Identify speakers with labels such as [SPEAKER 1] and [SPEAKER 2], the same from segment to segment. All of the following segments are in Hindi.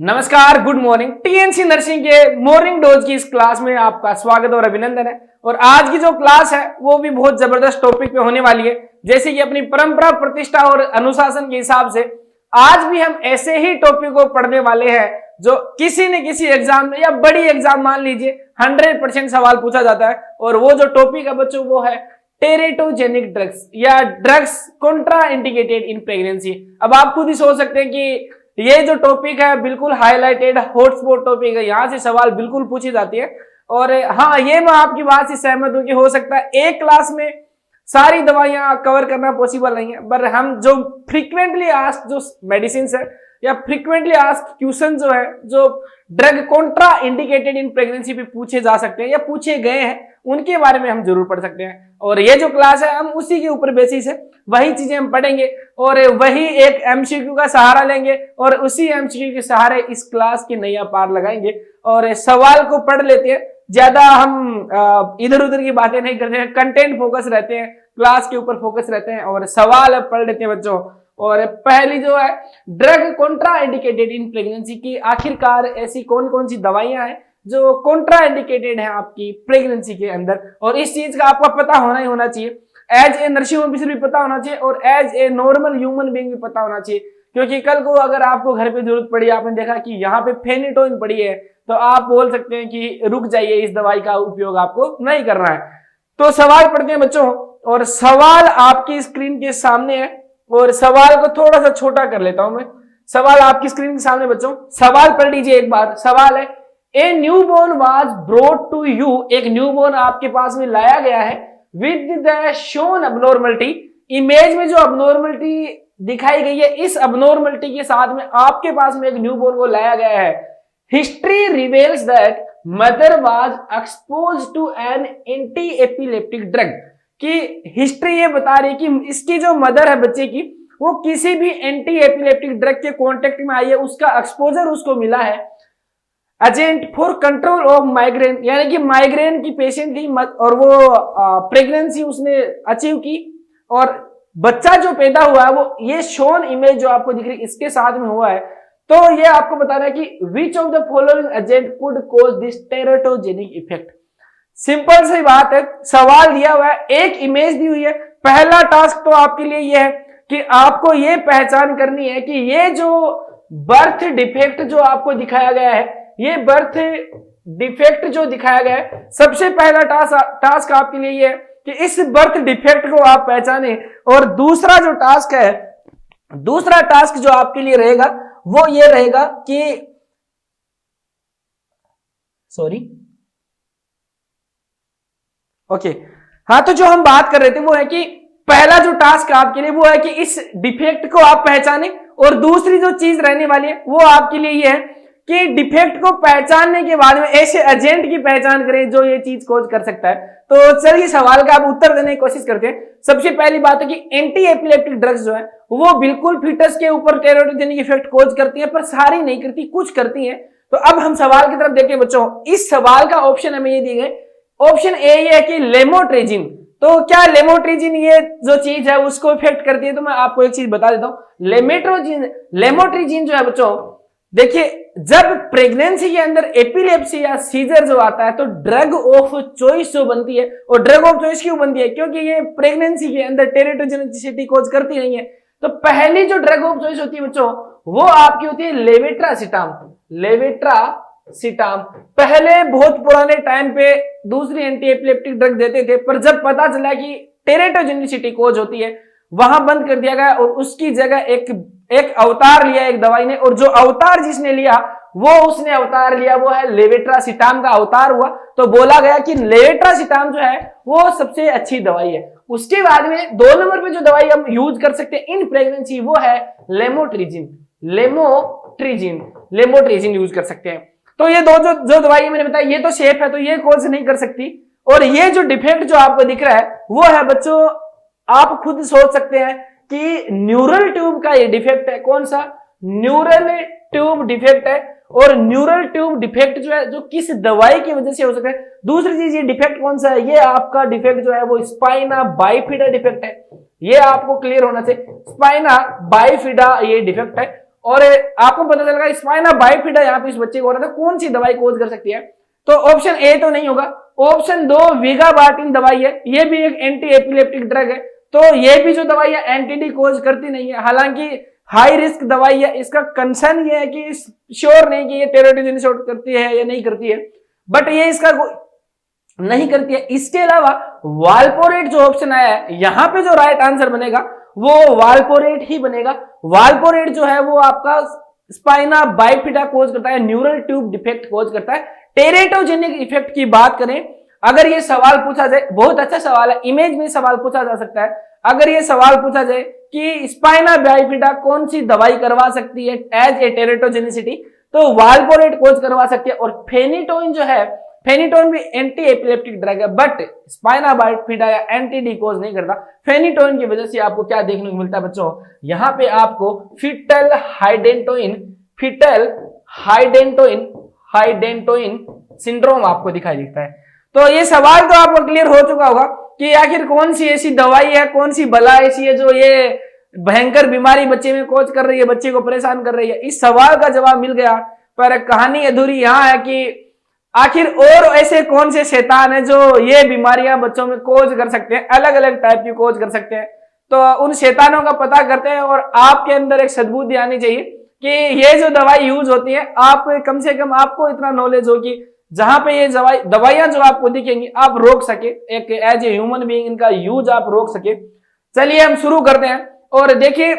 [SPEAKER 1] नमस्कार, गुड मॉर्निंग। टीएनसी नर्सिंग के मॉर्निंग डोज की इस क्लास में आपका स्वागत और अभिनंदन है। और आज की जो क्लास है वो भी बहुत जबरदस्त टॉपिक पे होने वाली है। जैसे कि अपनी परंपरा, प्रतिष्ठा और अनुशासन के हिसाब से आज भी हम ऐसे ही टॉपिक को पढ़ने वाले हैं जो किसी न किसी एग्जाम में या बड़ी एग्जाम मान लीजिए 100% सवाल पूछा जाता है। और वो जो टॉपिक है बच्चों वो है टेरेटोजेनिक ड्रग्स या drugs Contra indicated in pregnancy. अब आप खुद ही सोच सकते हैं कि ये जो टॉपिक है बिल्कुल हाईलाइटेड हॉटस्पॉट टॉपिक है, यहाँ से सवाल बिल्कुल पूछी जाती है। और हाँ, ये मैं आपकी बात से सहमत हूँ कि हो सकता है एक क्लास में सारी दवाइयां कवर करना पॉसिबल नहीं है, पर हम जो फ्रीक्वेंटली आस्क जो मेडिसिन है या फ्रीक्वेंटली आस्क क्वेश्चन जो है जो drug Contra indicated in pregnancy पे पूछे जा सकते हैं या पूछे गए हैं, उनके बारे में हम जरूर पढ़ सकते हैं। और ये जो क्लास है हम उसी के ऊपर बेसिस है वही चीजें हम पढ़ेंगे और वही एक एमसीक्यू का सहारा लेंगे और उसी एमसीक्यू के सहारे इस क्लास की नैया पार लगाएंगे और सवाल को पढ़ लेते हैं। ज्यादा हम इधर उधर की बातें नहीं करते हैं, कंटेंट फोकस रहते हैं, क्लास के ऊपर फोकस रहते हैं और सवाल पढ़ लेते हैं बच्चों। और पहली जो है drug Contra indicated in pregnancy की, आखिरकार ऐसी कौन कौन सी दवाइयां हैं जो कॉन्ट्रा इंडिकेटेड है आपकी प्रेगनेंसी के अंदर, और इस चीज का आपको पता होना चाहिए। एज ए नर्सिंग ऑफिसर भी पता होना चाहिए और as a normal human being भी पता होना चाहिए, क्योंकि कल को अगर आपको घर पे जरूरत पड़ी, आपने देखा कि यहाँ पे फेनिटोइन पड़ी है, तो आप बोल सकते हैं कि रुक जाइए, इस दवाई का उपयोग आपको नहीं करना है। तो सवाल पढ़ते हैं बच्चों, और सवाल आपकी स्क्रीन के सामने है और सवाल को थोड़ा सा छोटा कर लेता हूं मैं। सवाल आपकी स्क्रीन के सामने बच्चों, सवाल पढ़ लीजिए एक बार। सवाल है, a newborn was brought to you, एक न्यूबॉर्न आपके पास में लाया गया है with the shown abnormality, image में जो अबनॉर्मलिटी दिखाई गई है, इस अबनॉर्मलिटी के साथ में आपके पास में एक न्यूबॉर्न को लाया गया है। History reveals that mother was exposed to an anti epileptic drug, कि हिस्ट्री ये बता रही है कि इसकी जो मदर है बच्चे की, वो किसी भी एंटी एपिलेप्टिक ड्रग के कांटेक्ट में आई है, उसका एक्सपोजर उसको मिला है। Agent for control of migraine, यानी कि माइग्रेन की पेशेंट थी और वो प्रेगनेंसी उसने अचीव की और बच्चा जो पैदा हुआ है वो ये शोन इमेज जो आपको दिख रही है इसके साथ में हुआ है। तो ये आपको बता रहा है कि which of the following agent could cause this teratogenic effect. Simple सी बात है, सवाल दिया हुआ है, एक इमेज दी हुई है। पहला टास्क तो आपके लिए यह है कि आपको ये पहचान करनी है कि ये जो बर्थ डिफेक्ट जो आपको दिखाया गया है, ये बर्थ डिफेक्ट जो दिखाया गया है, सबसे पहला टास्क आपके लिए ये है कि इस बर्थ डिफेक्ट को आप पहचाने। और दूसरा जो टास्क है, दूसरा टास्क जो आपके लिए रहेगा वो ये रहेगा कि हाँ, तो जो हम बात कर रहे थे वो है कि पहला जो टास्क आपके लिए वो है कि इस डिफेक्ट को आप पहचाने, और दूसरी जो चीज रहने वाली है वो आपके लिए ये है कि डिफेक्ट को पहचानने के बाद में ऐसे एजेंट की पहचान करें जो ये चीज खोज कर सकता है। तो चलिए सवाल का आप उत्तर देने की कोशिश करते हैं। सबसे पहली बात है कि एंटी एपिलेप्टिक ड्रग्स जो है वो बिल्कुल फीटस के ऊपर टेरेटोजेनिक इफेक्ट खोज करती है, पर सारी नहीं करती, कुछ करती है। तो अब हम सवाल की तरफ देखते हैं बच्चों। इस सवाल का ऑप्शन हमें ये दिए गए, ऑप्शन ए ये है कि लेमोट्रेजिन। तो क्या लेमोट्रेजिन ये जो चीज है उसको इफेक्ट करती है? तो मैं आपको एक चीज बता देता हूं, लेमोट्रेजिन जो है बच्चों, देखिए जब प्रेगनेंसी के अंदर एपिलेप्सी या सीजर जो आता है तो ड्रग ऑफ चॉइस जो बनती है, और ड्रग ऑफ चॉइस क्यों बनती है? क्योंकि ये प्रेगनेंसी के अंदर टेरेटोजेनिसिटी कॉज करती नहीं है। तो पहली जो ड्रग ऑफ चॉइस होती है बच्चों वो आपकी होती है लेवेट्रासिटाम। लेवेट्रासिटाम पहले बहुत पुराने टाइम पे दूसरी एंटी एपिलेप्टिक ड्रग देते थे, पर जब पता चला कि टेरेटोजेनिसिटी कॉज होती है वहां बंद कर दिया गया और उसकी जगह एक अवतार लिया एक दवाई ने, और जो अवतार जिसने लिया उसने अवतार लिया वो है लेवेट्रासिटाम का अवतार हुआ। तो बोला गया कि लेवेट्रासिटाम जो है वो सबसे अच्छी दवाई है। उसके बाद में 2 नंबर पे जो दवाई हम यूज कर सकते हैं इन प्रेगनेंसी वो है लेमोट्रिजिन यूज कर सकते हैं। तो ये दो जो दवाई मैंने बताई ये तो सेफ है, तो ये कॉज नहीं कर सकती। और ये जो डिफेक्ट जो आपको दिख रहा है वो है बच्चों, आप खुद सोच सकते हैं कि न्यूरल ट्यूब का ये डिफेक्ट है। कौन सा? न्यूरल ट्यूब डिफेक्ट है। और न्यूरल ट्यूब डिफेक्ट जो है जो किस दवाई की वजह से हो सकता है। दूसरी चीज, ये डिफेक्ट कौन सा है? ये आपका डिफेक्ट जो है वो स्पाइना बाइफिडा डिफेक्ट है। ये आपको क्लियर होना चाहिए, स्पाइना बाइफिडा ये डिफेक्ट है। और आपको पता चलेगा स्पाइना बाइफिडा यहाँ पे इस बच्चे को हो रहा था, कौन सी दवाई कोज कर सकती है? तो ऑप्शन ए तो नहीं होगा, ऑप्शन 2 विगाबार्टिन दवाई है, ये भी एक एंटी एपिलेप्टिक ड्रग है, तो ये भी जो दवाई है एंटीडी कोज करती नहीं है। हालांकि हाई रिस्क दवाई है, इसका कंसर्न ये है कि श्योर नहीं कि ये टेराटोजेनिसिस करती है या नहीं करती है, बट ये इसका नहीं करती है। इसके अलावा वाल्पोरेट जो ऑप्शन आया है, यहां पे जो राइट आंसर बनेगा वो वाल्पोरेट ही बनेगा। वाल्पोरेट जो है वो आपका स्पाइना बाइफिडा कोज करता है, न्यूरल ट्यूब डिफेक्ट कोज करता है। टेरेटोजेनिक इफेक्ट की बात करें, अगर ये सवाल पूछा जाए, बहुत अच्छा सवाल है, इमेज में सवाल पूछा जा सकता है, अगर ये सवाल पूछा जाए कि स्पाइना बाइफिडा कौन सी दवाई करवा सकती है एज ए टेरेटोजेनिसिटी, तो वाल्पोरेट कोज करवा सकती है। और फेनिटोइन जो है, फेनिटोइन भी एंटी एपिलेप्टिक ड्रग है, बट स्पाइना बाइफिडा या एंटीडी कोज नहीं करता। फेनिटोइन की वजह से आपको क्या देखने को मिलता है बच्चों, यहां पे आपको फीटल हाइडेंटोइन सिंड्रोम आपको दिखाई देता है। तो ये सवाल तो आपको क्लियर हो चुका होगा कि आखिर कौन सी ऐसी दवाई है, कौन सी बला ऐसी है जो ये भयंकर बीमारी बच्चे में कोज कर रही है, बच्चे को परेशान कर रही है। इस सवाल का जवाब मिल गया, पर कहानी अधूरी यहां है कि आखिर और ऐसे कौन से शैतान है जो ये बीमारियां बच्चों में कोज कर सकते हैं, अलग अलग टाइप की कोज कर सकते हैं। तो उन शैतानों का पता करते हैं, और आपके अंदर एक सद्बुद्धि आनी चाहिए कि ये जो दवाई यूज होती है, आप कम से कम आपको इतना नॉलेज हो कि जहां पे ये दवाइयां जो आपको दिखेंगी आप रोक सके, एक एज ए ह्यूमन बीइंग इनका यूज आप रोक सके। चलिए हम शुरू करते हैं। और देखिए,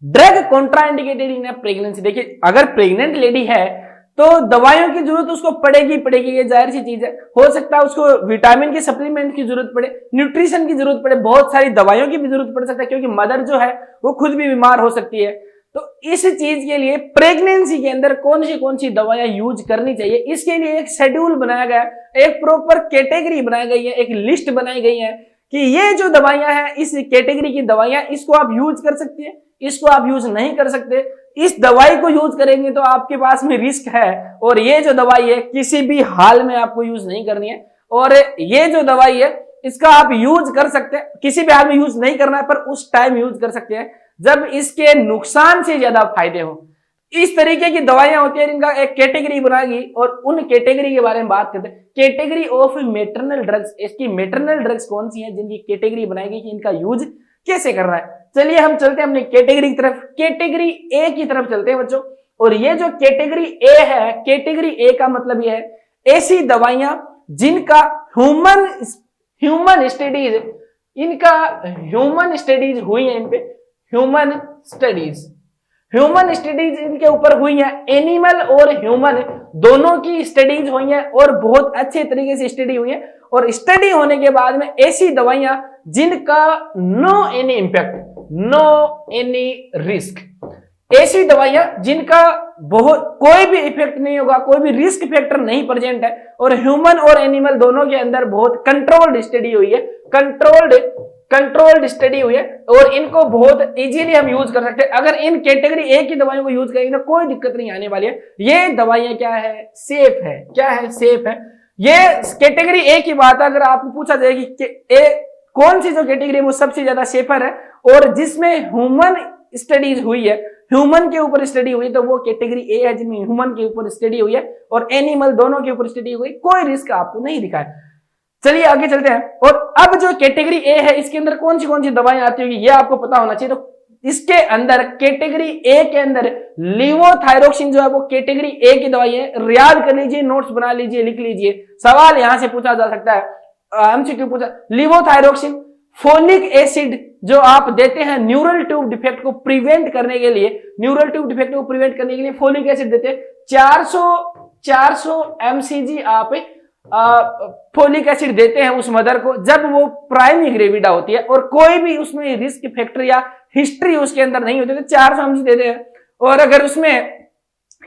[SPEAKER 1] ड्रग कॉन्ट्राइंडिकेटेड इन प्रेगनेंसी। देखिए, अगर प्रेग्नेंट लेडी है तो दवाइयों की जरूरत उसको पड़ेगी, ये जाहिर सी चीज है। हो सकता है उसको विटामिन के सप्लीमेंट की जरूरत पड़े, न्यूट्रिशन की जरूरत पड़े, बहुत सारी दवाइयों की भी जरूरत पड़ सकता है, क्योंकि मदर जो है वो खुद भी बीमार हो सकती है। तो इस चीज के लिए प्रेगनेंसी के अंदर कौन सी दवाइयां यूज करनी चाहिए, इसके लिए एक शेड्यूल बनाया गया है, एक प्रॉपर कैटेगरी बनाई गई है, एक लिस्ट बनाई गई है कि ये जो दवाइयां हैं, इस कैटेगरी की दवाइयां, इसको आप यूज कर सकते हैं, इसको आप यूज नहीं कर सकते। इस दवाई को यूज करेंगे तो आपके पास में रिस्क है, और ये जो दवाई है किसी भी हाल में आपको यूज नहीं करनी है। और ये जो दवाई है इसका आप यूज कर सकते हैं, किसी भी हाल में यूज नहीं करना है, पर उस टाइम यूज कर सकते हैं जब इसके नुकसान से ज्यादा फायदे हो। इस तरीके की दवाइयां होती है, इनका एक कैटेगरी बनाएगी, और उन कैटेगरी के बारे में बात करते हैं। कैटेगरी ऑफ मेटरनल ड्रग्स, इसकी मेटरनल ड्रग्स कौन सी है जिनकी कैटेगरी बनाएगी कि इनका यूज कैसे करना है। चलिए हम चलते हैं अपनी कैटेगरी की तरफ, कैटेगरी ए की तरफ चलते हैं बच्चों। और ये जो कैटेगरी ए है, कैटेगरी ए का मतलब ये है ऐसी दवाइयां जिनका ह्यूमन स्टडीज, इनका ह्यूमन स्टडीज हुई है, इन पे ह्यूमन स्टडीज इनके ऊपर हुई है, एनिमल और ह्यूमन दोनों की स्टडीज हुई है, और बहुत अच्छे तरीके से स्टडी हुई है। और स्टडी होने के बाद में ऐसी दवाइयां जिनका no any impact, no any risk, ऐसी दवाइयां जिनका कोई भी इफेक्ट नहीं होगा, कोई भी रिस्क फैक्टर नहीं प्रेजेंट है, और ह्यूमन और एनिमल दोनों के अंदर बहुत कंट्रोल्ड स्टडी हुई है, कंट्रोल्ड स्टडी हुई है, और इनको बहुत इजीली हम यूज कर सकते हैं। अगर इन कैटेगरी ए की दवाइयों को यूज करेंगे तो कोई दिक्कत नहीं आने वाली है। ये दवाइयां क्या है, सेफ है। क्या है, सेफ है। ये कैटेगरी ए की बात है। अगर आपको पूछा जाए कि कौन सी जो कैटेगरी वो सबसे ज्यादा सेफर है और जिसमें ह्यूमन स्टडीज हुई है, ह्यूमन के ऊपर स्टडी हुई, तो वो कैटेगरी ए है जिनमें ह्यूमन के ऊपर स्टडी हुई है और एनिमल दोनों के ऊपर स्टडी हुई, कोई रिस्क आपको नहीं दिखा है। चलिए आगे चलते हैं। और अब जो कैटेगरी ए है इसके अंदर कौन सी दवाएं आती होगी ये आपको पता होना चाहिए। तो इसके अंदर कैटेगरी ए के अंदर लिवोथायरोक्सिन जो है वो कैटेगरी ए की दवाई है। याद कर लीजिए, नोट्स बना लीजिए, लिख लीजिए, सवाल यहां से पूछा जा सकता है, एमसीक्यू पूछा। लिवोथायरोक्सिन, फोलिक एसिड जो आप देते हैं न्यूरल ट्यूब डिफेक्ट को प्रिवेंट करने के लिए, न्यूरल ट्यूब डिफेक्ट को प्रिवेंट करने के लिए फोलिक एसिड देते हैं। 400 mcg आप फोलिक एसिड देते हैं उस मदर को जब वो प्राइमरी ग्रेविडा होती है और कोई भी उसमें रिस्क फैक्टर या हिस्ट्री उसके अंदर नहीं होती, तो 400 mcg देते हैं। और अगर उसमें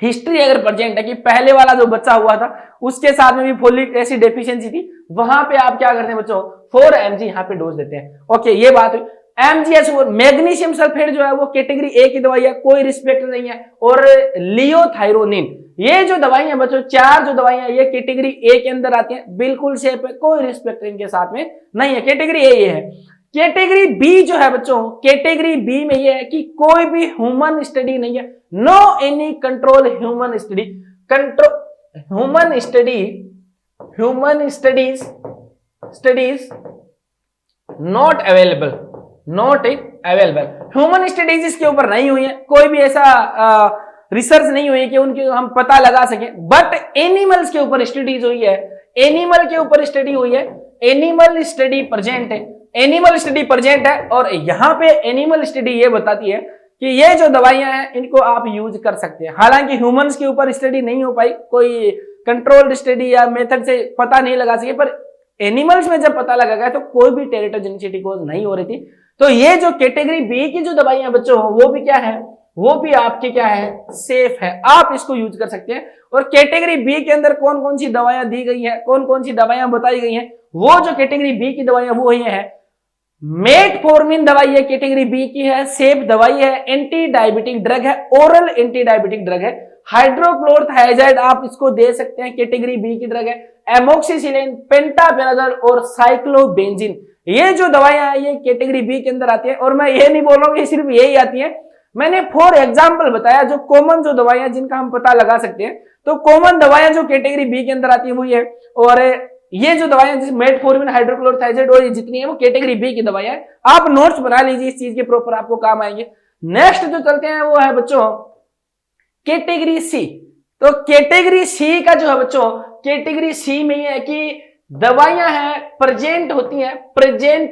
[SPEAKER 1] हिस्ट्री अगर प्रेजेंट है कि पहले वाला जो बच्चा हुआ था उसके साथ में भी फोलिक एसिड डेफिशिएंसी थी, वहां पे आप क्या करते हैं बच्चों, 4 mg यहाँ पे डोज देते हैं। ओके, ये बात हुई। MgS मैग्नीशियम सल्फेट जो है वो कैटेगरी ए की दवाई है, कोई रिस्पेक्ट नहीं है। और लियोथायरोनिन, ये जो दवाइयां बच्चों, 4 जो दवाइयां ये कैटेगरी ए के अंदर आती हैं, बिल्कुल सेफ है, कोई रिस्पेक्ट इनके साथ में नहीं है, कैटेगरी ए ये है। कैटेगरी बी जो है बच्चों, कैटेगरी बी में ये है कि कोई भी ह्यूमन स्टडी नहीं है, no any control human study, control human studies not available, not available. Human studies इसके ऊपर नहीं हुई है, कोई भी ऐसा रिसर्च नहीं हुई है कि उनके हम पता लगा सकें, बट एनिमल्स के ऊपर स्टडीज हुई है, एनिमल के ऊपर स्टडी हुई है, एनिमल स्टडी प्रेजेंट है, एनिमल स्टडी प्रेजेंट है। और यहां पे एनिमल स्टडी ये बताती है कि ये जो दवाइयां हैं इनको आप यूज कर सकते हैं। हालांकि ह्यूमंस के ऊपर स्टडी नहीं हो पाई, कोई कंट्रोल्ड स्टडी या मेथड से पता नहीं लगा सके, पर एनिमल्स में जब पता लगा गया तो कोई भी टेरिटोजेनिसिटी कोज नहीं हो रही थी। तो ये जो कैटेगरी बी की जो दवाइयां बच्चों वो भी क्या है, वो भी आपके क्या है, सेफ है, आप इसको यूज कर सकते हैं। और कैटेगरी बी के अंदर कौन कौन सी दवाइयां दी गई है, कौन कौन सी दवाइयां बताई गई हैं, वो जो कैटेगरी बी की दवाइयां वो ये है, मेटफॉर्मिन दवाई है, कैटेगरी बी की है, सेफ दवाई है, एंटी डायबिटिक ड्रग है, ओरल एंटी डायबिटिक ड्रग है, हाइड्रोक्लोरोथियाजाइड आप इसको दे सकते हैं, कैटेगरी बी की ड्रग है, एमोक्सिसिलिन, पेंटापेराजोल और साइक्लोबेंजीन, ये जो दवाइयां हैं ये कैटेगरी बी के अंदर आती है। और मैं ये नहीं बोल रहा हूं कि सिर्फ यही आती है, मैंने 4 एग्जाम्पल बताया जो कॉमन जो दवाइयां जिनका हम पता लगा सकते हैं। तो कॉमन दवाइयां जो कैटेगरी बी के अंदर आती है वो ये, और ये जो दवाइयां जैसे मेटफॉर्मिन, हाइड्रोक्लोरोथियाजाइड और ये जितनी है वो कैटेगरी बी की दवाइयां हैं। आप नोट्स बना लीजिए, इस चीज के प्रॉपर आपको काम आएंगे। नेक्स्ट जो चलते हैं वो है बच्चों कैटेगरी सी। तो कैटेगरी सी का जो है बच्चों, कैटेगरी सी में ये है कि दवाइयां हैं प्रेजेंट होती हैं, प्रेजेंट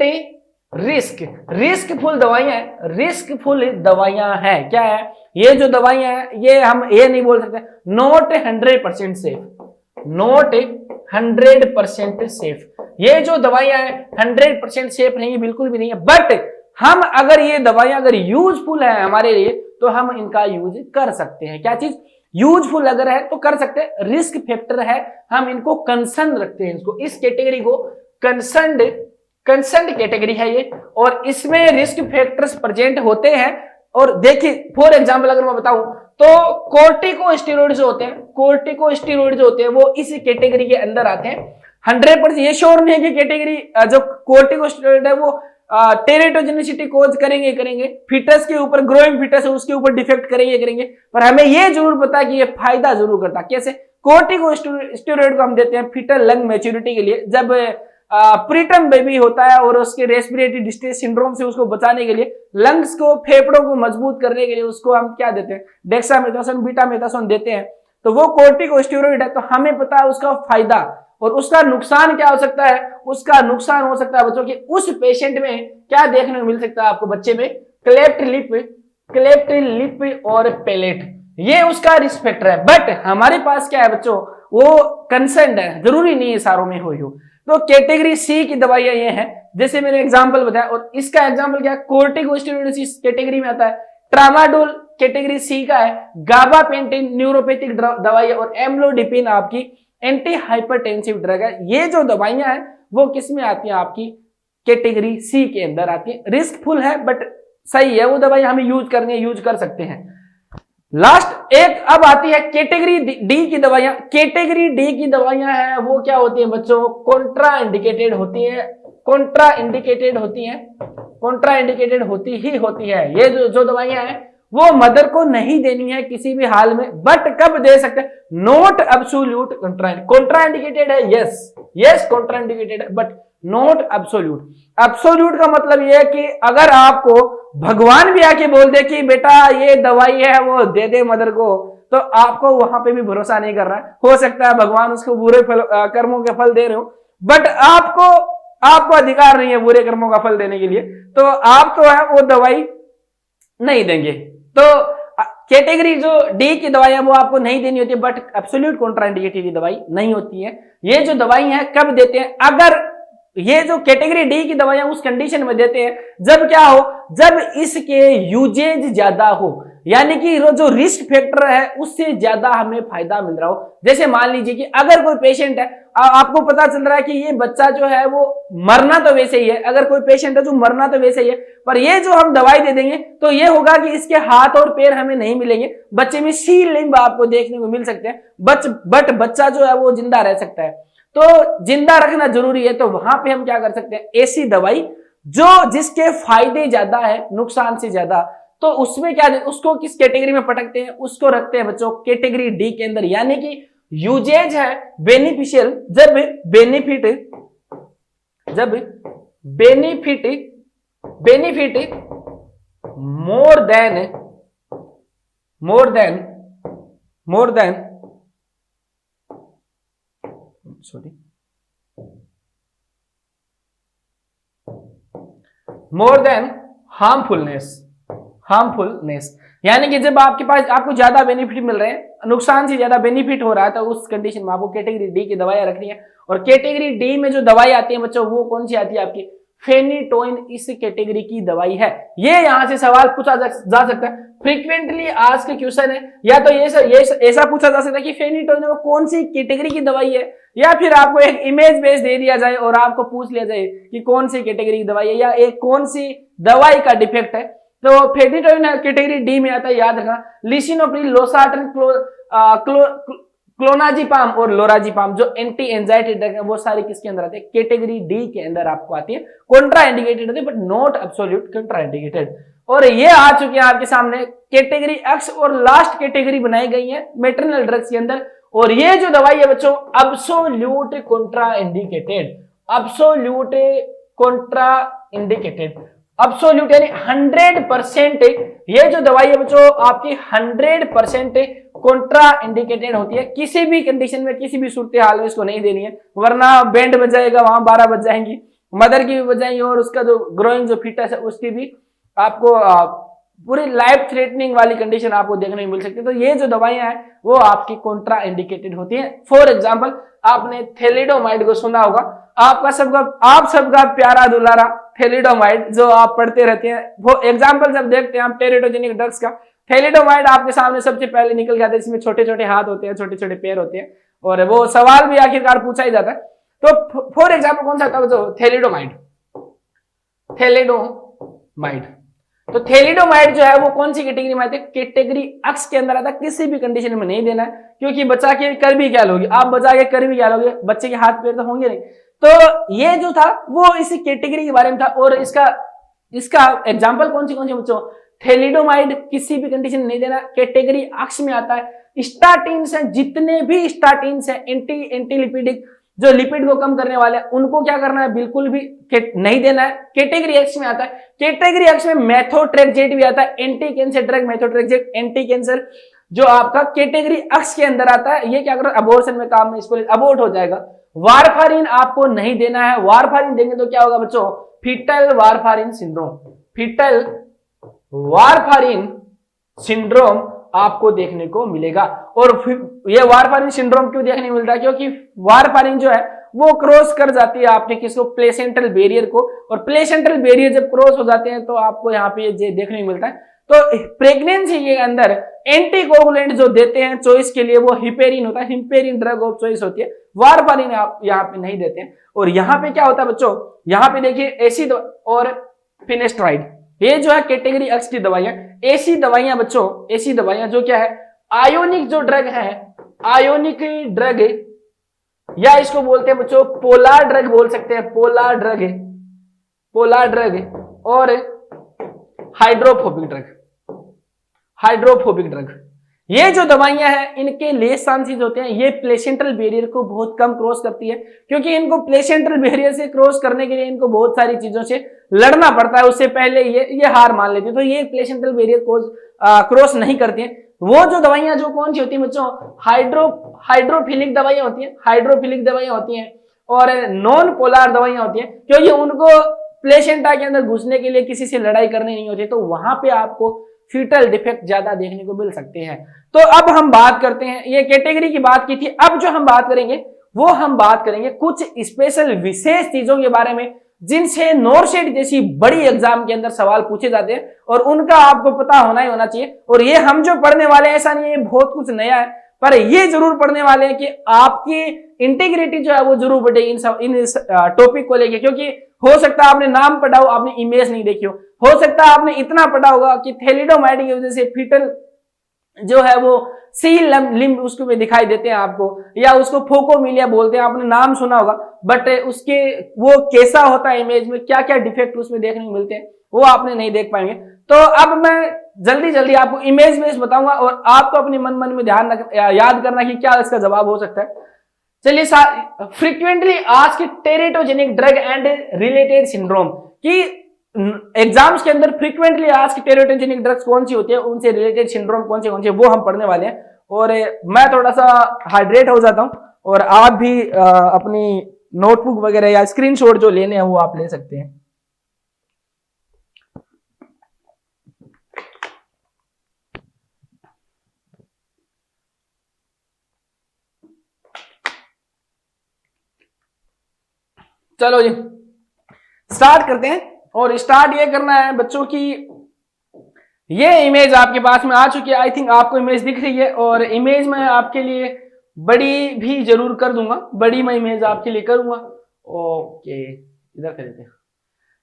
[SPEAKER 1] रिस्कफुल दवाइयां हैं, रिस्कफुल दवाइयां हैं। क्या है ये जो दवाइयां हैं, ये हम ये नहीं बोल सकते नॉट 100% सेफ, नॉट 100% सेफ। ये जो दवाइयां हैं 100% सेफ नहीं है, बिल्कुल भी नहीं है, बट हम अगर ये दवाइयां अगर यूजफुल है हमारे लिए तो हम इनका यूज कर सकते हैं। क्या चीज यूजफुल अगर है तो कर सकते हैं, रिस्क फैक्टर है हम इनको कंसर्न रखते हैं, इसको इस कैटेगरी को कंसर्न कैटेगरी है ये, और इसमें रिस्क फैक्टर्स प्रेजेंट होते हैं। और देखिए फॉर एग्जांपल अगर मैं बताऊं तो कोर्टिकोस्टेरॉइड्स होते हैं, कोर्टिकोस्टेरॉइड्स होते हैं वो इस कैटेगरी के अंदर आते हैं। 100% ये श्योर नहीं है कि कैटेगरी जो कोर्टिकोस्टेरॉइड है वो टेरिटोजेनिसिटी कोज करेंगे, फिटस के ऊपर, ग्रोइंग फिटस है उसके ऊपर डिफेक्ट करेंगे, पर हमें ये जरूर पता कि ये फायदा जरूर करता। कैसे? कोर्टिकोस्टेरॉइड को हम देते हैं फिटल लंग मैच्योरिटी के लिए, जब प्रीटर्म बेबी होता है और उसके रेस्पिरेटरी डिस्ट्रेस सिंड्रोम से उसको बचाने के लिए, लंग्स को, फेफड़ों को मजबूत करने के लिए उसको हम क्या देते हैं, डेक्सामेथासोन, बीटामेथासोन देते हैं। तो वो कोर्टिकोस्टेरॉइड है, तो हमें पता है उसका फायदा। और उसका नुकसान क्या हो सकता है? उसका नुकसान हो सकता है बच्चों कि उस पेशेंट में क्या देखने को मिल सकता है आपको, बच्चे में क्लेफ्ट लिप और पैलेट, ये उसका रिस्क फैक्टर है। बट हमारे पास क्या है बच्चों, वो कंसर्न है, जरूरी नहीं है सारों में हो। तो कैटेगरी सी की दवाइयां ये हैं, जैसे मैंने एग्जांपल बताया, और इसका एग्जांपल क्या है, कोर्टिकोस्टेरॉइड इस कैटेगरी में आता है, ट्रामाडोल कैटेगरी सी का है, गाबापेंटिन न्यूरोपैथिक दवाई है, और एम्लोडिपिन आपकी एंटी हाइपरटेंसिव ड्रग है। ये जो दवाइयां हैं वो किस में आती हैं, आपकी कैटेगरी सी के अंदर आती है। रिस्कफुल है बट सही है, वो दवाई हमें यूज करनी है, यूज कर सकते हैं। लास्ट एक अब आती है कैटेगरी डी की दवाइयां। कैटेगरी डी की दवाइयां हैं वो क्या होती हैं बच्चों, कॉन्ट्रा इंडिकेटेड होती है, कॉन्ट्रा इंडिकेटेड होती ही होती है। ये जो दवाइयां हैं वो मदर को नहीं देनी है किसी भी हाल में, बट कब दे सकते हैं, नॉट एब्सोल्यूट कॉन्ट्राइंडिकेटेड है, यस कॉन्ट्राइंडिकेटेड है, बट नॉट एब्सोल्यूट। एब्सोल्यूट का मतलब यह है कि अगर आपको भगवान भी आके बोल दे कि बेटा ये दवाई है वो दे दे मदर को, तो आपको वहां पे भी भरोसा नहीं कर रहा है। हो सकता है भगवान उसको बुरे कर्मों के फल दे रहे हो, बट आपको अधिकार नहीं है बुरे कर्मों का फल देने के लिए, तो आपको है वो दवाई नहीं देंगे। तो कैटेगरी जो डी की दवाई है वो आपको नहीं देनी होती है, बट एब्सोल्यूट कॉन्ट्राइंडिकेटेड दवाई नहीं होती है। ये जो दवाई है कब देते हैं, अगर ये जो कैटेगरी डी की दवाइयां उस कंडीशन में देते हैं जब क्या हो, जब इसके यूजेज ज्यादा हो, यानी कि जो रिस्क फैक्टर है उससे ज्यादा हमें फायदा मिल रहा हो। जैसे मान लीजिए कि अगर कोई पेशेंट है, आपको पता चल रहा है कि ये बच्चा जो है वो मरना तो वैसे ही है, अगर कोई पेशेंट है जो मरना तो वैसे ही है, पर ये जो हम दवाई दे देंगे तो ये होगा कि इसके हाथ और पैर हमें नहीं मिलेंगे, बच्चे में सी लिम्ब आपको देखने को मिल सकते हैं, बट बच्चा जो है वो जिंदा रह सकता है। तो जिंदा रखना जरूरी है, तो वहां पे हम क्या कर सकते हैं, ऐसी दवाई जो जिसके फायदे ज्यादा है नुकसान से ज्यादा, तो उसमें क्या उसको किस कैटेगरी में पटकते हैं, उसको रखते हैं बच्चों कैटेगरी डी के अंदर। यानी कि यूजेज है बेनिफिशियल, जब बेनिफिट मोर देन हार्मफुलनेस। यानी कि जब आपके पास आपको ज्यादा बेनिफिट मिल रहे हैं, नुकसान से ज्यादा बेनिफिट हो रहा है, तो उस कंडीशन में आपको कैटेगरी डी की दवाइयां रखनी है। और कैटेगरी डी में जो दवाई आती है बच्चों, वो कौन सी आती है आपकी फेनिटोइन, इस कैटेगरी की दवाई है। ये यहां से सवाल पूछा जा सकता है, फ्रीक्वेंटली आज के क्वेश्चन है, या तो ये ऐसा पूछा जा सकता है कि फेनिटोइन वो कौन सी कैटेगरी की दवाई है, या फिर आपको एक इमेज बेस दे दिया जाए और आपको पूछ लिया जाए कि कौन सी कैटेगरी की दवाई है या एक कौन सी दवाई का डिफेक्ट है। तो फेनिटोइन कैटेगरी डी में आता है, याद रखना। लिसिनोप्रिल, लोसार्टन, क्लोनाजीपाम और लोराजीपाम जो एंटी एंजाइटी ड्रग है, वो सारी किसके अंदर आते हैं कैटेगरी डी के अंदर आपको आती है। कॉन्ट्रा इंडिकेटेड होती है but not absolute Contra indicated. और ये आ चुकी है आपके सामने कैटेगरी एक्स और लास्ट कैटेगरी बनाई गई है मेटरनल ड्रग्स के अंदर। और ये जो दवाई है बच्चों absolute Contra indicated, absolute Contra indicated, absolute यानी 100%। ये जो दवाई है बच्चों आपकी 100% कॉन्ट्रा इंडिकेटेड होती है। किसी भी कंडीशन में, किसी भी सूरत हाल में इसको नहीं देनी है, वरना बैंड बज जाएगा, वहां 12 बज जाएंगी, मदर की भी बज जाएंगी और उसका जो ग्रोइंग जो फीटस है उसकी भी आपको पूरी लाइफ थ्रेटनिंग वाली कंडीशन आपको देखने को मिल सकती है। तो ये जो दवाइयां हैं वो आपकी कॉन्ट्रा इंडिकेटेड होती हैं। फॉर एग्जांपल आपने थैलिडोमाइड को सुना होगा, आप सबका प्यारा दुलारा थैलिडोमाइड जो आप पढ़ते रहते हैं, वो एग्जांपल जब देखते हैं आप टेरिडोजेनिक ड्रग्स का, थैलिडोमाइड आपके सामने सबसे पहले निकल के आता है। इसमें छोटे छोटे हाथ होते हैं, छोटे छोटे पैर होते हैं और वो सवाल भी आखिरकार पूछा ही जाता है। तो फॉर एग्जाम्पल कौन सा था जो थैलिडोमाइड, तो थैलिडोमाइड जो है वो कौन सी कैटेगरी में आती है, कैटेगरी एक्स के अंदर आता है। किसी भी कंडीशन में नहीं देना है, क्योंकि बचा के कर भी क्या लोगे आप, बचा के कर भी क्या लोगे, बच्चे के हाथ पैर तो होंगे नहीं। तो ये जो था वो इस कैटेगरी के बारे में था। और इसका एग्जांपल कौन सी बच्चों, थैलिडोमाइड किसी भी कंडीशन में नहीं देना, कैटेगरी एक्स में आता है। स्टाटिन्स हैं, जितने भी स्टाटिन्स हैं, एंटी लिपिडिक जो लिपिड को कम करने वाले हैं, उनको क्या करना है, बिल्कुल भी नहीं देना है। कैटेगरी एक्स में आता है। कैटेगरी एक्स में मेथोट्रेक्सेट भी आता है, anti cancer drug methotrexate, anti cancer जो आपका कैटेगरी एक्स के अंदर आता है। ये क्या करो, अबॉर्शन में काम में इसको अबॉर्ट हो जाएगा। वारफारिन आपको नहीं देना है, वारफारिन देंगे तो क्या होगा बच्चों, fetal warfarin syndrome, fetal warfarin syndrome आपको देखने को मिलेगा। और ये वारफारिन सिंड्रोम क्यों देखने को मिलता है, क्योंकि वारफारिन जो है वो क्रॉस कर जाती है आपने किसको, प्लेसेंटल बैरियर को। और प्लेसेंटल बैरियर जब क्रॉस हो जाते हैं तो आपको यहाँ पे ये देखने को मिलता है। तो प्रेगनेंसी के अंदर एंटीकोगुलेंट जो देते हैं चॉइस के लिए वो हिपेरिन होता है, हिपेरिन ड्रग ऑफ चॉइस होती है, वारफारिन आप यहाँ पे नहीं देते हैं। और यहाँ पे क्या होता है बच्चों, यहाँ पे देखिए एसिड और फिनेस्ट्राइड, ये जो है कैटेगरी एक्स की दवाइयां। ऐसी दवाइयां बच्चों, ऐसी दवाइयां जो क्या है, आयोनिक जो ड्रग है, आयोनिक ड्रग, या इसको बोलते हैं बच्चों पोलार ड्रग बोल सकते हैं, पोलार ड्रग और हाइड्रोफोबिक ड्रग। ये जो दवाइयां हैं इनके लेस चांसेस होते हैं, ये प्लेसेंटल बैरियर को बहुत कम क्रॉस करती है, क्योंकि इनको प्लेसेंटल बैरियर से क्रॉस करने के लिए इनको बहुत सारी चीजों से लड़ना पड़ता है, उससे पहले ये हार मान लेती है। तो ये प्लेसेंटल बैरियर को क्रॉस नहीं करती है। वो जो दवाइयां जो कौन सी होती है बच्चों, हाइड्रोफिलिक दवाइयां होती हैं, हाइड्रोफिलिक दवाइयां होती हैं और नॉन पोलार दवाइयां होती हैं, क्योंकि उनको प्लेसेंटा के अंदर घुसने के लिए किसी से लड़ाई करनी नहीं होती, तो वहां पे आपको फीटल डिफेक्ट ज्यादा देखने को मिल सकते हैं। तो अब हम बात करते हैं, ये कैटेगरी की बात की थी, अब जो हम बात करेंगे वो हम बात करेंगे कुछ स्पेशल विशेष चीजों के बारे में जिनसे नॉर्सेट जैसी बड़ी एग्जाम के अंदर सवाल पूछे जाते हैं और उनका आपको पता होना ही होना चाहिए। और ये हम जो पढ़ने वाले हैं ऐसा नहीं है बहुत कुछ नया है, पर ये जरूर पढ़ने वाले हैं कि आपकी इंटीग्रिटी जो है वो जरूर बढ़ेगी इन टॉपिक को लेके, क्योंकि हो सकता है आपने नाम पढ़ा हो, आपने इमेज नहीं देखी हो सकता है आपने इतना पढ़ा होगा कि थैलिडोमाइड की वजह से फीटल जो है वो सी लिम्ब उसको में दिखाई देते हैं आपको, या उसको फोकोमिलिया बोलते हैं, आपने नाम सुना होगा, बट उसके वो कैसा होता है इमेज में, क्या क्या डिफेक्ट उसमें देखने को मिलते हैं, वो आपने नहीं देख पाएंगे। तो अब मैं जल्दी जल्दी आपको इमेज बेस बताऊंगा और आपको अपने मन मन में ध्यान याद करना कि क्या इसका जवाब हो सकता है। चलिए, frequently asked teratogenic drug and related syndrome की एग्जाम्स के अंदर फ्रीक्वेंटली आस्क्ड टेरेटोजेनिक ड्रग्स कौन सी होती है, उनसे रिलेटेड सिंड्रोम कौन से वो हम पढ़ने वाले हैं। और मैं थोड़ा सा हाइड्रेट हो जाता हूं, और आप भी अपनी नोटबुक वगैरह या स्क्रीनशॉट जो लेने हैं वो आप ले सकते हैं। चलो जी, स्टार्ट करते हैं। और स्टार्ट ये करना है बच्चों की, ये इमेज आपके पास में आ चुकी है, आई थिंक आपको इमेज दिख रही है, और इमेज मैं आपके लिए बड़ी भी जरूर कर दूंगा, बड़ी मैं इमेज आपके लिए करूंगा। ओके, इधर कर देते हैं।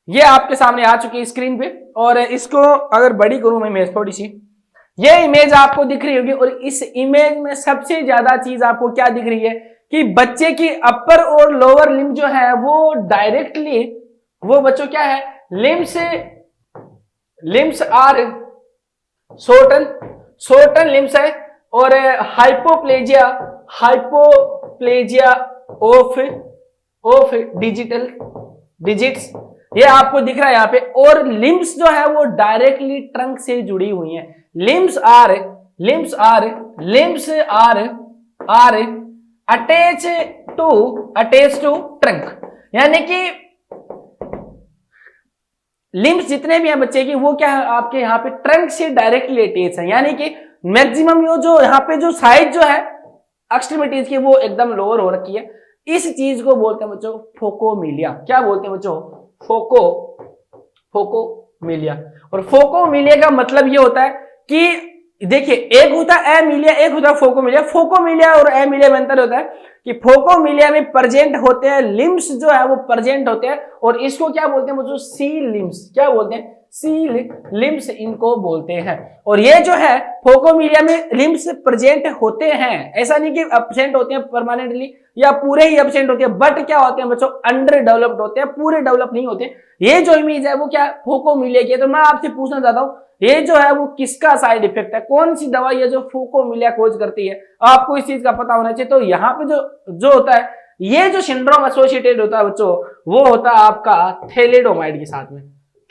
[SPEAKER 1] ये आपके सामने आ चुकी है स्क्रीन पे, और इसको अगर बड़ी करूं मैं इमेज थोड़ी सी, ये इमेज आपको दिख रही होगी, और इस इमेज में सबसे ज्यादा चीज आपको क्या दिख रही है कि बच्चे की अपर और लोअर लिम्ब जो है वो डायरेक्टली, वो बच्चों क्या है, लिम्स आर शॉर्टन लिम्स है, और हाइपोप्लेजिया ऑफ डिजिट्स ये आपको दिख रहा है यहाँ पे, और लिम्स जो है वो डायरेक्टली ट्रंक से जुड़ी हुई हैं। Limbs are attach to trunk, यानी कि लिम्स जितने भी हैं बच्चे की, वो क्या है आपके यहाँ पे ट्रंक से डायरेक्टली अटैच है, यानी कि मैक्सिमम ये जो यहाँ पे जो साइज जो है एक्सट्रीमिटीज की वो एकदम लोअर हो रखी है। इस चीज को बोलते हैं बच्चों फोकोमिलिया। क्या बोलते हैं बच्चों? फोकोमिलिया। और फोकोमिलिया का मतलब ये होता है कि देखिए, एक होता है एमिलिया, एक होता है फोकोमिलिया। फोकोमिलिया और एमिलिया में अंतर होता है कि फोकोमिलिया में प्रेजेंट होते हैं लिम्स जो है वो प्रेजेंट होते हैं, और इसको क्या बोलते हैं बच्चों? सी लिम्स। क्या बोलते हैं? सी लिम्स इनको बोलते हैं। और ये जो है फोकोमिलिया में लिम्स प्रेजेंट होते हैं, ऐसा नहीं कि एब्सेंट होते हैं परमानेंटली या पूरे ही एब्सेंट होते हैं, बट क्या होते हैं बच्चों? अंडर डेवलप्ड होते हैं, पूरे डेवलप नहीं होते। ये जो इमेज है वो क्या फोकोमिलिया की है। तो मैं आपसे पूछना चाहता हूं, ये जो है वो किसका साइड इफेक्ट है? कौन सी दवाई है जो फोकोमिलिया कोज करती है? आपको इस चीज का पता होना चाहिए। तो यहाँ पे जो होता है, ये जो सिंड्रोम एसोसिएटेड होता है बच्चों, वो होता है आपका थैलिडोमाइड के साथ में,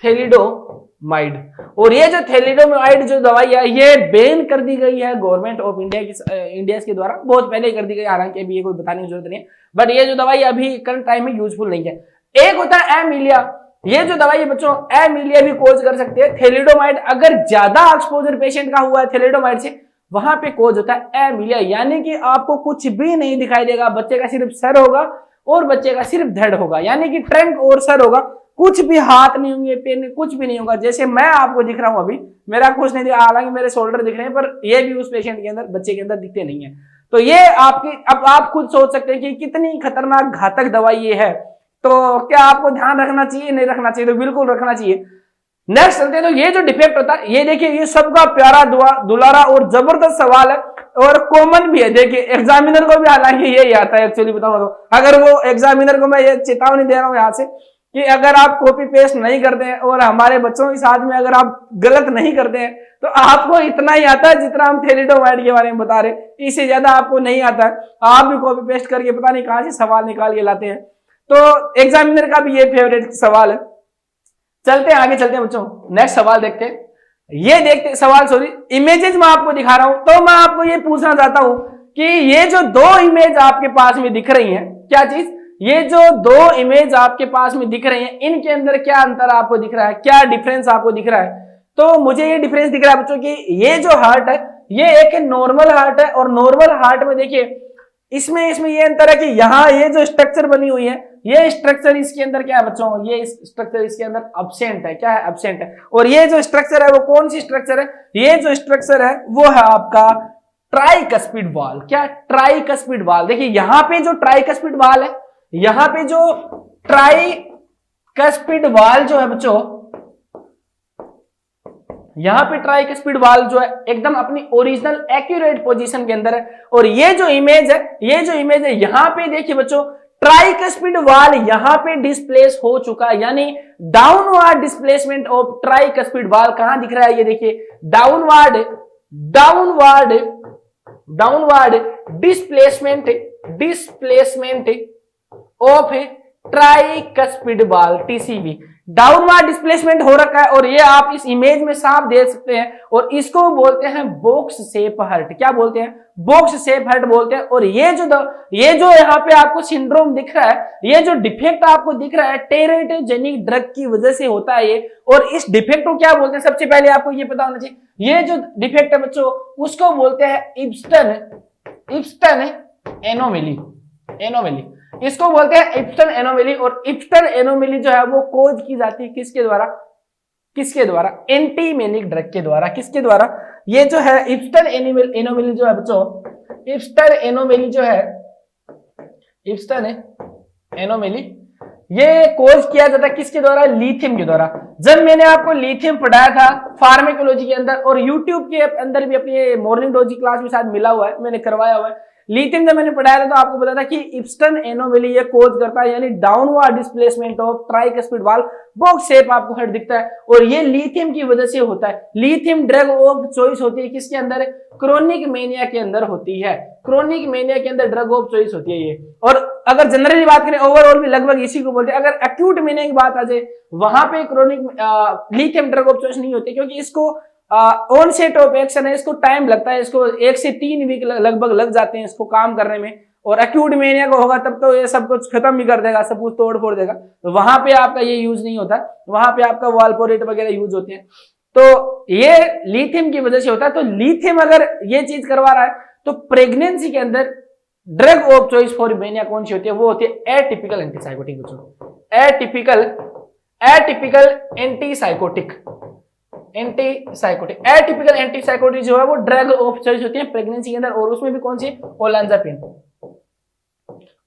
[SPEAKER 1] थैलिडोमाइड। और ये जो थैलिडोमाइड जो दवाई है, ये बैन कर दी गई है गवर्नमेंट ऑफ इंडिया के द्वारा, बहुत पहले कर दी गई, हालांकि अभी ये कोई बताने की जरूरत नहीं है, बट ये जो दवाई अभी करंट टाइम में यूजफुल नहीं है। एक होता है एमिलिया, ये जो दवाई है बच्चों एमिलिया भी कोज कर सकते हैं। थैलिडोमाइड अगर ज्यादा एक्सपोजर पेशेंट का हुआ है थैलिडोमाइड से, वहां पे कोज होता है एमिलिया, यानी कि आपको कुछ भी नहीं दिखाई देगा, बच्चे का सिर्फ सर होगा और बच्चे का सिर्फ धड़ होगा, यानी कि ट्रंक और सर होगा, कुछ भी हाथ नहीं होंगे, पैर कुछ भी नहीं होगा। जैसे मैं आपको दिख रहा हूं अभी, मेरा कुछ नहीं दिखा, हालांकि मेरे शोल्डर दिख रहे हैं, पर ये भी उस पेशेंट के अंदर, बच्चे के अंदर दिखते नहीं है। तो ये आपकी, अब आप खुद सोच सकते हैं कि कितनी खतरनाक घातक दवाई ये है। तो क्या आपको ध्यान रखना चाहिए? नहीं रखना चाहिए? तो बिल्कुल रखना चाहिए। नेक्स्ट चलते हैं। तो ये जो डिफेक्ट होता है, ये देखिए, ये सबका प्यारा दुलारा और जबरदस्त सवाल है, और कॉमन भी है। देखिए, एग्जामिनर को भी हालांकि यही आता है, एक्चुअली बताऊं तो। अगर वो एग्जामिनर को मैं ये चेतावनी दे रहा हूं यहाँ से कि अगर आप कॉपी पेस्ट नहीं करते हैं और हमारे बच्चों के साथ में अगर आप गलत नहीं करते हैं, तो आपको इतना ही आता है जितना हम थैलिडोमाइड के बारे में बता रहे, इससे ज्यादा आपको नहीं आता है। आप भी कॉपी पेस्ट करके पता नहीं कहां से सवाल निकाल के लाते हैं। तो एग्जामिनर का भी ये फेवरेट सवाल है। चलते हैं आगे, चलते हैं बच्चों, नेक्स्ट सवाल देखते हैं। ये देखते सवाल, सॉरी, इमेजेस मैं आपको दिखा रहा हूं। तो मैं आपको ये पूछना चाहता हूं कि ये जो दो इमेज आपके पास में दिख रही हैं, क्या चीज? ये जो दो इमेज आपके पास में दिख रही हैं, इनके अंदर क्या अंतर आपको दिख रहा है? क्या डिफरेंस आपको दिख रहा है? तो मुझे ये डिफरेंस दिख रहा है बच्चों कि ये जो हार्ट है, ये एक नॉर्मल हार्ट है, और नॉर्मल हार्ट में देखिए इसमें ये अंतर है कि यहाँ ये जो स्ट्रक्चर बनी हुई है, ये स्ट्रक्चर इसके अंदर क्या है बच्चों? ये स्ट्रक्चर इसके अंदर एब्सेंट है। क्या है? एब्सेंट है। और ये जो स्ट्रक्चर है वो कौन सी स्ट्रक्चर है? ये जो स्ट्रक्चर है वो है आपका ट्राइकस्पिड वाल। क्या? ट्राइकस्पिड वाल। देखिए यहाँ पे जो ट्राइकस्पिड वाल है, यहाँ पे जो ट्राइकस्पिड वाल जो है बच्चों, यहाँ पे ट्राइकस्पिड वाल्व जो है एकदम अपनी ओरिजिनल एक्यूरेट पोजीशन के अंदर है। और ये जो इमेज है यहाँ पे देखिए बच्चों, ट्राइकस्पिड वाल्व यहाँ पे डिस्प्लेस हो चुका है, यानी downward displacement of tricuspid valve कहां दिख रहा है, ये देखिए downward displacement of tricuspid valve TCV, downward displacement हो रखा है। और ये आप इस इमेज में साफ देख सकते हैं। और इसको बोलते हैं बॉक्स शेप हर्ट। क्या बोलते हैं? बॉक्स शेप हर्ट बोलते हैं। और ये जो यहाँ पे आपको सिंड्रोम दिख रहा है, ये जो डिफेक्ट आपको दिख रहा है, टेरेटोजेनिक ड्रग की वजह से होता है ये। और इस डिफेक्ट को क्या बोलते हैं, सबसे पहले आपको ये पता होना चाहिए। ये जो डिफेक्ट है बच्चों, उसको बोलते हैं इब्स्टन एनोमली। इसको बोलते हैं इब्स्टन एनोमली। और इब्स्टन एनोमली जो है वो खोज की जाती है किसके द्वारा? एंटीमेनिक ड्रग के द्वारा। किसके द्वारा? ये जो है इब्स्टन एनोमली जो है बच्चों, इब्स्टन एनोमली ये कोज किया जाता है किसके द्वारा? लिथियम के द्वारा। जब मैंने आपको लिथियम पढ़ाया था फार्मेकोलॉजी के अंदर, और यूट्यूब के अंदर भी अपनी मॉर्निंग डोज की क्लास में साथ मिला हुआ है, मैंने करवाया हुआ है। लिथियम जब मैंने पढ़ाया था तो आपको पता था कि इब्स्टन एनोमली ये कोज करता है, यानी downward displacement of tricuspid valve, box shape आपको हट दिखता है। और ये लिथियम की वजह से होता है। लिथियम ड्रग ऑफ चॉइस होती है किसके अंदर? क्रोनिक मेनिया के अंदर होती है। क्रोनिक मेनिया के अंदर ड्रग ऑफ चॉइस होती है ये। और अगर जनरली बात करें, ओवरऑल भी लगभग इसी को बोलते हैं। अगर एक्यूट मेनिया की बात आ जाए, वहां पे chronic lithium drug of choice नहीं होती, क्योंकि इसको ऑनसेट ऑफ एक्शन है, इसको टाइम लगता है, इसको 1 से 3 वीक लगभग लग जाते हैं इसको काम करने में। और एक्यूट मेनिया को होगा तब तो ये सब कुछ खत्म भी कर देगा, सब कुछ तोड़ फोड़ देगा। तो वहां पे आपका ये यूज नहीं होता, वहां पे आपका वाल्पोरेट वगैरह यूज होते हैं। तो ये लिथियम की वजह से होता है। तो लिथियम अगर ये चीज करवा रहा है, तो प्रेगनेंसी के अंदर drug of choice for mania कौन सी होती है? वो होती है एटिपिकल एंटीसाइकोटिक बच्चों। एटिपिकल एटिपिकल एंटीसाइकोटिक जो है वो ड्रग ऑफ चॉइस होती है प्रेगनेंसी के अंदर। और उसमें भी कौन सी?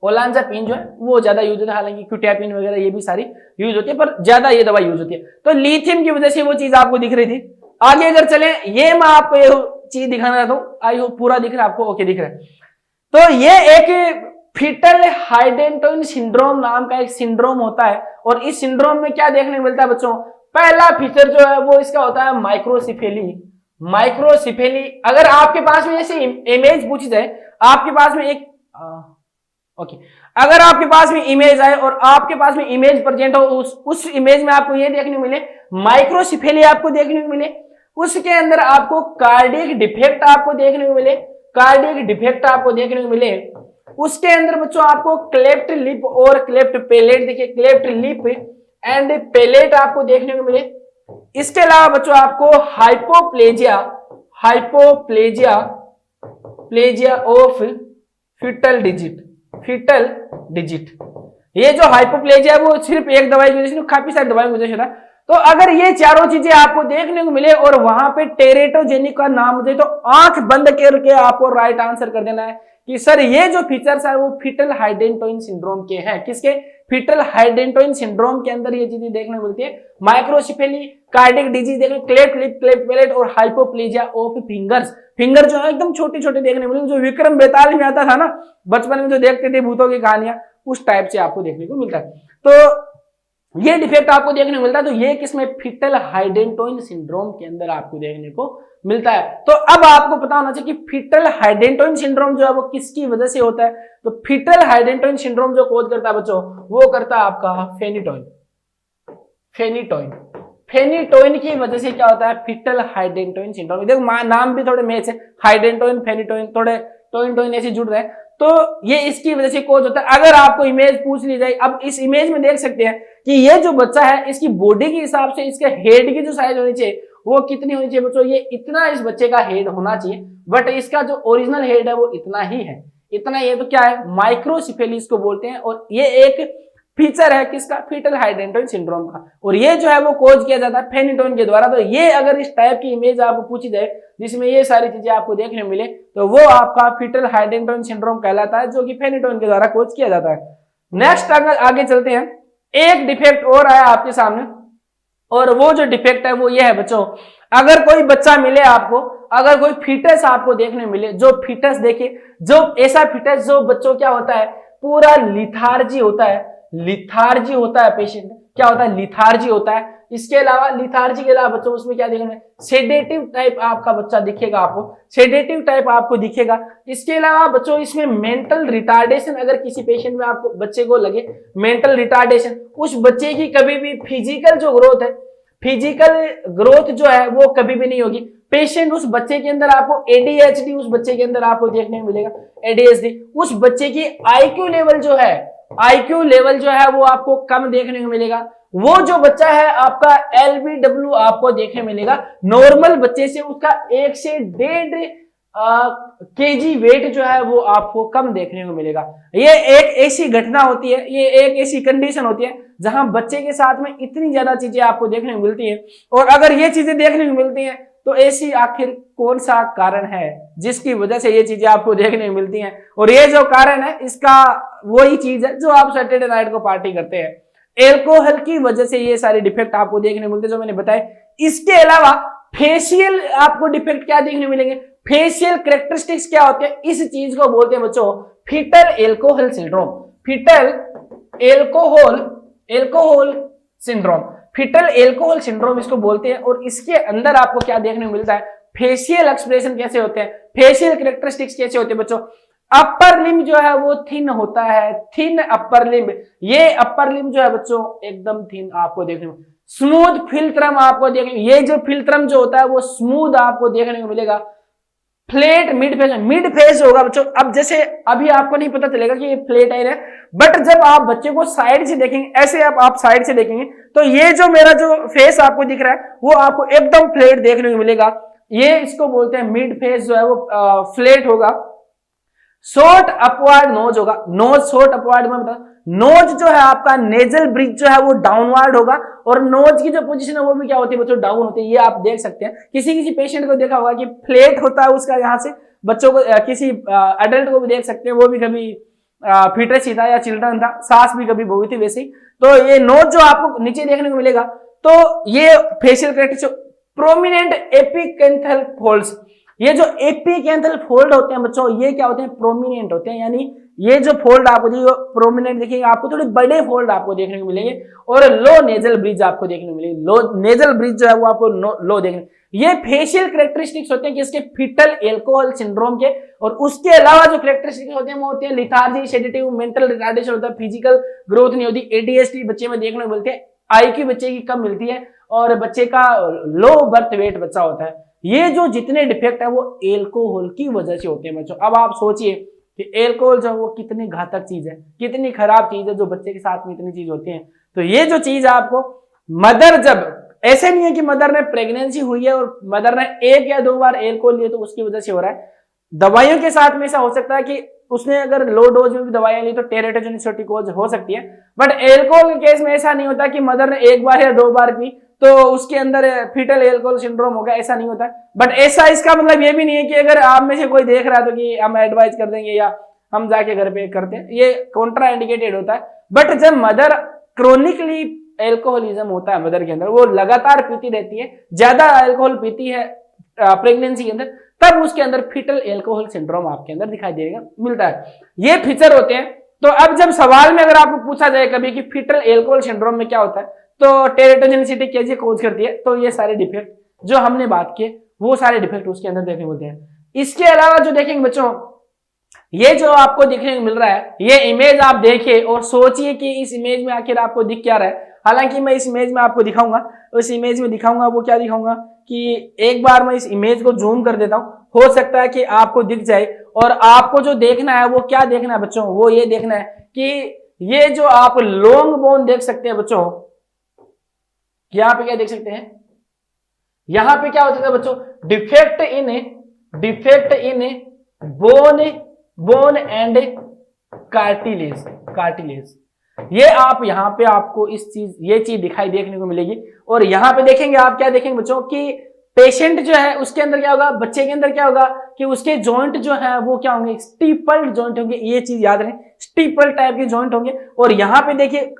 [SPEAKER 1] ओलांजापिन जो है वो ज्यादा यूज होता है। हालांकि क्यूटैपिन वगैरह ये भी सारी यूज होती है, पर ज्यादा ये दवा यूज होती है। तो लिथियम की वजह से वो चीज आपको दिख रही थी। आगे अगर चले, ये मैं आपको ये चीज दिखाना चाहता हूं। आई होप पूरा दिख रहा है आपको? ओके, दिख रहा है। तो ये एक फीटल हाइडेंटोइन सिंड्रोम नाम का एक सिंड्रोम होता है। और इस सिंड्रोम में क्या देखने को मिलता है बच्चों? पहला फीचर जो है वो इसका होता है माइक्रोसिफेली। अगर आपके पास में ऐसे इमेज पूछी जाए, आपके पास में एक अगर आपके पास में इमेज आए और आपके पास में इमेज प्रेजेंट हो, उस इमेज में आपको ये देखने को मिले माइक्रोसिफेली आपको देखने को मिले, उसके अंदर आपको कार्डियक डिफेक्ट आपको देखने को मिले, उसके अंदर बच्चों आपको क्लेफ्ट लिप और क्लेफ्ट पेलेट, देखिए क्लेफ्ट लिप एंड पेलेट आपको देखने को मिले। इसके अलावा बच्चों आपको हाइपोप्लेजिया ऑफ फीटल डिजिट। ये जो हाइपोप्लेजिया है वो सिर्फ एक दवाई की वजह से, काफी सारी दवाई की वजह से था। तो अगर ये चारों चीजें आपको देखने को मिले और वहां पे टेरेटोजेनिक का नाम दे, तो आंख बंद करके आपको राइट आंसर कर देना है कि सर ये जो फीचर्स है वो फीटल हाइडेंटोइन सिंड्रोम के हैं। किसके? फीटल हाइडेंटोइन सिंड्रोम के अंदर ये चीजें देखने को मिलती है। माइक्रोसिफेली, कार्डियक डिजीज देखने, क्लेफ्ट लिप, क्लेफ्ट पेलेट और हाइपोप्लेजिया ऑफ फिंगर जो है एकदम छोटे छोटे देखने को मिले, जो विक्रम बेताल में आता था ना बचपन में, जो देखते थे भूतों की कहानियां, उस टाइप से आपको देखने को मिलता है। तो ये डिफेक्ट आपको देखने को मिलता है। तो ये किसमें? फीटल हाइडेंटोइन सिंड्रोम के अंदर आपको देखने को मिलता है। तो अब आपको पता होना चाहिए कि फीटल हाइडेंटोइन सिंड्रोम जो है वो किसकी वजह से होता है। तो फीटल हाइडेंटोइन सिंड्रोम जो कोज करता है बच्चों, वो करता है आपका फेनिटोइन की वजह से क्या होता है? Fetal hydantoin syndrome. देखो नाम भी थोड़े मैच है, हाइडेंटोइन, फेनिटोइन, थोड़े टोइन ऐसे जुड़ रहे हैं। तो ये इसकी वजह से कोज होता है। अगर आपको इमेज पूछ ली जाए, अब इस इमेज में देख सकते हैं कि ये जो बच्चा है, इसकी बॉडी के हिसाब से इसके हेड की जो साइज होनी चाहिए वो कितनी होनी चाहिए बच्चों? ये इतना इस बच्चे का हेड होना चाहिए, बट इसका जो ओरिजिनल हेड है वो इतना ही है, इतना। ये तो क्या है? माइक्रोसिफेली इसको बोलते हैं। और ये एक फीचर है किसका? फीटल हाइडेंटोइन सिंड्रोम का। और ये जो है वो कोज किया जाता है फेनिटोइन के द्वारा। तो ये अगर इस टाइप की इमेज आपको पूछी जाए जिसमें ये सारी चीजें आपको देखने मिले, तो वो आपका फीटल हाइडेंटोइन सिंड्रोम कहलाता है, जो कि फेनिटोइन के द्वारा कोज किया जाता है। नेक्स्ट अगर आगे चलते हैं, एक डिफेक्ट और आया आपके सामने, और वो जो डिफेक्ट है वो ये है बच्चों, अगर कोई बच्चा मिले आपको, अगर कोई फीटस आपको देखने मिले, जो फीटस देखिए, जो ऐसा फीटस जो बच्चों क्या होता है, पूरा लिथार्जी होता है, लिथार्जी होता है, पेशेंट क्या होता है, लिथार्जी होता है। इसके अलावा लिथार्जी के अलावा बच्चों उसमें क्या देखना है, सेडेटिव टाइप आपका बच्चा दिखेगा आपको, सेडेटिव टाइप आपको दिखेगा। इसके अलावा बच्चों इसमें मेंटल रिटार्डेशन अगर किसी पेशेंट में आपको बच्चे को लगे मेंटल रिटार्डेशन, उस बच्चे की कभी भी फिजिकल जो ग्रोथ है, फिजिकल ग्रोथ जो है वो कभी भी नहीं होगी। पेशेंट उस बच्चे के अंदर आपको एडीएचडी उस बच्चे के अंदर आपको देखने को मिलेगा, एडीएचडी उस बच्चे की आईक्यू लेवल जो है, आईक्यू लेवल जो है वो आपको कम देखने को मिलेगा। वो जो बच्चा है आपका एलबीडब्ल्यू आपको देखने मिलेगा, नॉर्मल बच्चे से उसका 1 से 1.5 केजी वेट जो है वो आपको कम देखने को मिलेगा। ये एक ऐसी घटना होती है, ये एक ऐसी कंडीशन होती है जहां बच्चे के साथ में इतनी ज्यादा चीजें आपको देखने को मिलती हैं। और अगर ये चीजें देखने को मिलती हैं तो ऐसी आखिर कौन सा कारण है जिसकी वजह से ये चीजें आपको देखने को मिलती हैं? और ये जो कारण है इसका वही चीज है जो आप सैटरडे नाइट को पार्टी करते हैं, एल्कोहल की वजह से ये सारे डिफेक्ट आपको देखने को मिलते हैं जो मैंने बताए। इसके अलावा फेशियल आपको डिफेक्ट क्या देखने मिलेंगे, फेशियल कैरेक्टरिस्टिक्स क्या होते हैं, इस चीज को बोलते हैं बच्चों fetal alcohol syndrome, fetal alcohol syndrome, fetal alcohol syndrome इसको बोलते हैं। और इसके अंदर आपको क्या देखने को मिलता है, फेशियल एक्सप्रेशन कैसे होते हैं, फेशियल कैरेक्टरिस्टिक्स कैसे होते हैं बच्चों। अपर लिम्ब जो है वो थिन होता है, थिन अपर लिम्ब, ये अपर लिम्ब जो है बच्चों एकदम थिन आपको देखने को, स्मूथ फिल्त्रम आपको देखने, ये जो फिल्त्रम जो होता है वो स्मूथ आपको देखने को मिलेगा। फ्लैट मिड फेस होगा बच्चों। अब जैसे अभी आपको नहीं पता चलेगा कि ये फ्लैट आयर है, बट जब आप बच्चे को साइड से देखेंगे, ऐसे आप साइड से देखेंगे तो ये जो मेरा जो फेस आपको दिख रहा है वो आपको एकदम फ्लैट देखने को मिलेगा। ये इसको बोलते हैं मिड फेस जो है वो फ्लैट होगा। शॉर्ट अपवर्ड नोज होगा, नोज शॉर्ट अपवर्ड में बता, नोज जो है आपका नेजल ब्रिज जो है वो डाउनवर्ड होगा और नोज की जो पोजीशन है वो भी क्या होती है बच्चों, डाउन होती है। ये आप देख सकते हैं, किसी पेशेंट को देखा होगा कि फ्लैट होता है उसका यहाँ से, बच्चों को किसी एडल्ट को भी देख सकते हैं, वो भी कभी फीटस ही था या चिल्ड्रन था, सांस भी कभी भोगी थी वैसे ही। तो ये नोज जो आपको नीचे देखने को मिलेगा, तो ये फेशियल कैरेक्टरिस्टिक प्रोमिनेंट एपिकेंथल फोल्ड्स, ये जो एपिकेंथल फोल्ड होते हैं बच्चों ये क्या होते हैं, प्रोमिनेंट होते हैं, यानी ये जो फोल्ड आपको देखिए प्रोमिनेंट देखिए, आपको थोड़े बड़े फोल्ड आपको देखने को मिलेंगे। और लो नेजल ब्रिज आपको देखने को मिलेगी, लो नेजल ब्रिज जो है वो आपको लो देखने, ये फेशियल कैरेक्टरिस्टिक्स होते हैं किसके, फीटल एल्कोहल सिंड्रोम के। और उसके अलावा जो कैरेक्टरिस्टिक्स होते हैं वो होते हैं लिथार्जी, सेडेटिव, मेंटल रिटार्डेशन होता है, फिजिकल ग्रोथ नहीं होती, एडीएचडी बच्चे में देखने को मिलते हैं, आईक्यू बच्चे की कम मिलती है और बच्चे का लो बर्थ वेट बच्चा होता है। ये जो जितने डिफेक्ट है वो एल्कोहल की वजह से होते हैं बच्चों। अब आप सोचिए कि एल्कोहल जो है वो कितनी घातक चीज है, कितनी खराब चीज है जो बच्चे के साथ में इतनी चीज होती है। तो ये जो चीज आपको मदर, जब ऐसे नहीं है कि मदर ने प्रेगनेंसी हुई है और मदर ने 1 या 2 बार एल्कोहल लिया तो उसकी वजह से हो रहा है, दवाइयों के साथ में ऐसा हो सकता है कि उसने अगर लो डोज में भी दवाइयां ली तो टेरेटोजेनिक हो सकती है। बट एल्कोहल के केस में ऐसा नहीं होता कि मदर ने 1 बार या 2 बार पी तो उसके अंदर फीटल एल्कोहल सिंड्रोम हो गया, ऐसा नहीं होता। बट ऐसा इसका मतलब ये भी नहीं है कि अगर आप में से कोई देख रहा है तो कि हम एडवाइस कर देंगे या हम जाके घर पे करते हैं, ये कॉन्ट्रा इंडिकेटेड होता है। बट जब मदर क्रोनिकली एल्कोहलिज्म होता है मदर के अंदर, वो लगातार पीती रहती है, ज्यादा अल्कोहल पीती है प्रेगनेंसी के अंदर, तब उसके अंदर फीटल एल्कोहल सिंड्रोम आपके अंदर दिखाई देगा मिलता है। ये फीचर होते हैं। तो अब जब सवाल में अगर आपको पूछा जाए कभी कि फीटल एल्कोहल सिंड्रोम में क्या होता है तो टेरेटोजेनिसिटी कैसे कॉज करती है, तो ये सारे डिफेक्ट जो हमने बात किए वो सारे डिफेक्ट उसके अंदर देखने को मिलते हैं। इसके अलावा जो देखेंगे बच्चों, ये जो आपको देखने को मिल रहा है, ये इमेज आप देखिए और सोचिए कि इस इमेज में आखिर आपको दिख क्या रहा है। हालांकि मैं इस इमेज में आपको दिखाऊंगा, उस इमेज में दिखाऊंगा वो क्या दिखाऊंगा कि एक बार मैं इस इमेज को जूम कर देता हूं, हो सकता है कि आपको दिख जाए। और आपको जो देखना है वो क्या देखना है बच्चों, वो ये देखना है कि ये जो आप लॉन्ग बोन देख सकते हैं बच्चों, यहां पे क्या देख सकते हैं, यहां पे क्या हो सकता है बच्चों, defect in bone and cartilage. ये आप यहां पे आपको ये चीज दिखाई देखने को मिलेगी। और यहां पे देखेंगे आप क्या देखेंगे बच्चों कि पेशेंट जो है उसके अंदर क्या होगा, बच्चे के अंदर क्या होगा कि उसके जॉइंट जो है वो क्या होंगे, स्टीपल्ड जॉइंट होंगे। ये चीज याद रखें, स्टीपल टाइप के जॉइंट होंगे। और यहां पे देखिए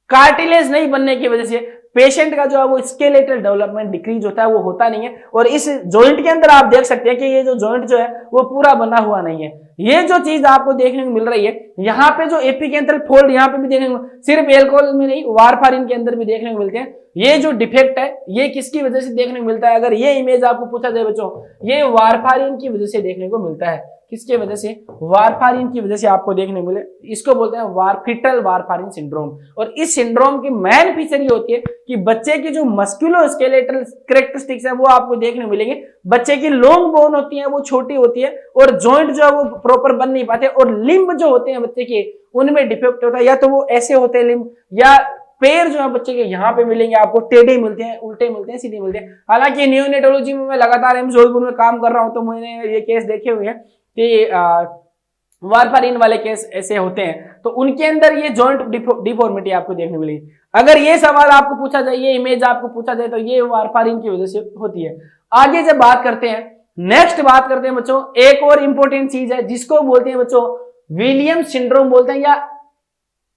[SPEAKER 1] कार्टिलेज नहीं बनने की वजह से पेशेंट का जो है वो स्केलेटल डेवलपमेंट डिक्रीज होता है, वो होता नहीं है। और इस जॉइंट के अंदर आप देख सकते हैं कि ये जो जॉइंट जो है वो पूरा बना हुआ नहीं है। ये जो चीज आपको देखने को मिल रही है, यहाँ पे जो एपिकेंथल फोल्ड यहाँ पे भी देखने को, सिर्फ एल्कोहल में नहीं, वारफारिन के अंदर भी देखने को मिलते हैं। ये जो डिफेक्ट है ये किसकी वजह से देखने को मिलता है? अगर ये इमेज आपको पूछा जाए बच्चों, ये वारफारिन की वजह से देखने को मिलता है। किसके वजह से? वारफारिन की वजह से आपको देखने को मिले। इसको बोलते हैं फीटल वारफारिन सिंड्रोम। और इस सिंड्रोम की मेन फीचर ये होती है कि बच्चे की जो मस्कुलोस्केलेटल कैरेक्टरिस्टिक्स है वो आपको देखने को मिलेंगे। बच्चे की लॉन्ग बोन होती है वो छोटी होती है, और जॉइंट जो है वो प्रॉपर बन नहीं पाते, और लिम्ब जो होते हैं बच्चे के उनमें डिफेक्ट होता है, या तो वो ऐसे होते हैं लिम्ब, या पैर जो है बच्चे के यहाँ पे मिलेंगे आपको टेढ़े मिलते हैं, उल्टे मिलते हैं, सीधे मिलते हैं। हालांकि नियोनेटोलॉजी में मैं लगातार एम्स जोधपुर में काम कर रहा हूं, तो मैंने ये केस देखे हुए हैं कि वारफारिन वाले केस ऐसे होते हैं, तो उनके अंदर ये जॉइंट डिफॉर्मिटी आपको देखने मिलेगी। अगर ये सवाल आपको पूछा जाए, ये इमेज आपको पूछा जाए, तो ये वारफारिन की वजह से होती है। आगे जब बात करते हैं, नेक्स्ट बात करते हैं बच्चों, एक और इंपॉर्टेंट चीज है जिसको बोलते हैं बच्चों विलियम्स सिंड्रोम बोलते हैं, या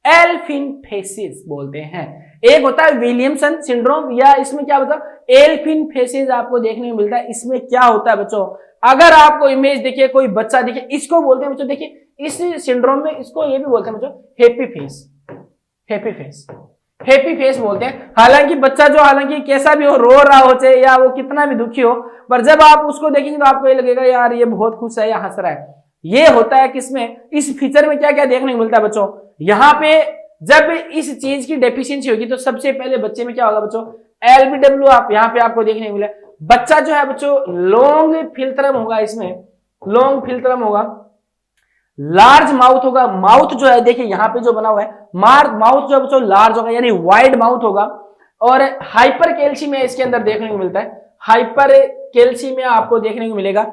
[SPEAKER 1] एल्फिनफेसिस बोलते हैं। एक होता है विलियमसन सिंड्रोम, या इसमें क्या होता है एल्फिनफेसिस आपको देखने को मिलता है। इसमें क्या होता है बच्चों, अगर आपको इमेज देखिए, कोई बच्चा देखिए, इसको बोलते हैं बच्चों, देखिए इस सिंड्रोम में इसको ये भी बोलते हैं बच्चों happy face, happy face, happy face बोलते हैं। हालांकि बच्चा जो हालांकि कैसा भी हो, रो रहा हो चाहे या वो कितना भी दुखी हो, पर जब आप उसको देखेंगे तो आपको ये लगेगा यार ये बहुत खुश है या हंस रहा है। ये होता है किसमें, इस फीचर में क्या क्या देखने को मिलता है बच्चों, यहाँ पे जब इस चीज की डेफिशिएंसी होगी तो सबसे पहले बच्चे में क्या होगा बच्चों, एलबीडब्ल्यू आप यहाँ पे आपको देखने को मिला। बच्चा जो है बच्चों लॉन्ग फिल्ट्रम होगा, इसमें लॉन्ग फिल्ट्रम होगा, लार्ज माउथ होगा। माउथ जो है देखिए यहाँ पे जो बना हुआ है, माउथ जो है बच्चों लार्ज होगा, यानी वाइड माउथ होगा। और हाइपर कैल्शियम इसके अंदर देखने को मिलता है, हाइपर कैल्शियम आपको देखने को मिलेगा।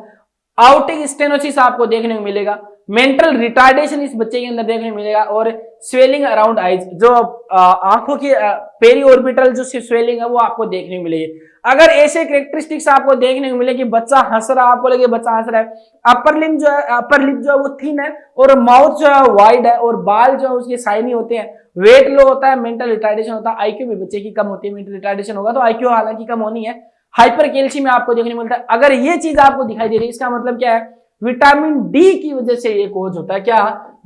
[SPEAKER 1] आउटिक स्टेनोसिस आपको देखने को मिलेगा। मेंटल रिटार्डेशन इस बच्चे के अंदर देखने को मिलेगा। और स्वेलिंग अराउंड आईज, जो आंखों की पेरी ऑर्बिटल जो स्वेलिंग है वो आपको देखने को मिलेगी। अगर ऐसे कैरेक्टरिस्टिक्स आपको देखने को मिले कि बच्चा हंस रहा, आपको लगे बच्चा हंस रहा है, अपर लिप जो है, अपर लिप जो है वो थिन है, और माउथ जो है वाइड है, और बाल जो है उसके शाइनी होते हैं, वेट लो होता है, मेंटल रिटार्डेशन होता है, आईक्यू भी बच्चे की कम होती है। मेंटल रिटार्डेशन होगा तो आईक्यू हालांकि कम होनी है। हाइपर कैल्शियम आपको देखने को मिलता है। अगर ये चीज आपको दिखाई दे रही है, इसका मतलब क्या है, विटामिन डी की वजह से ये कोज होता है। क्या,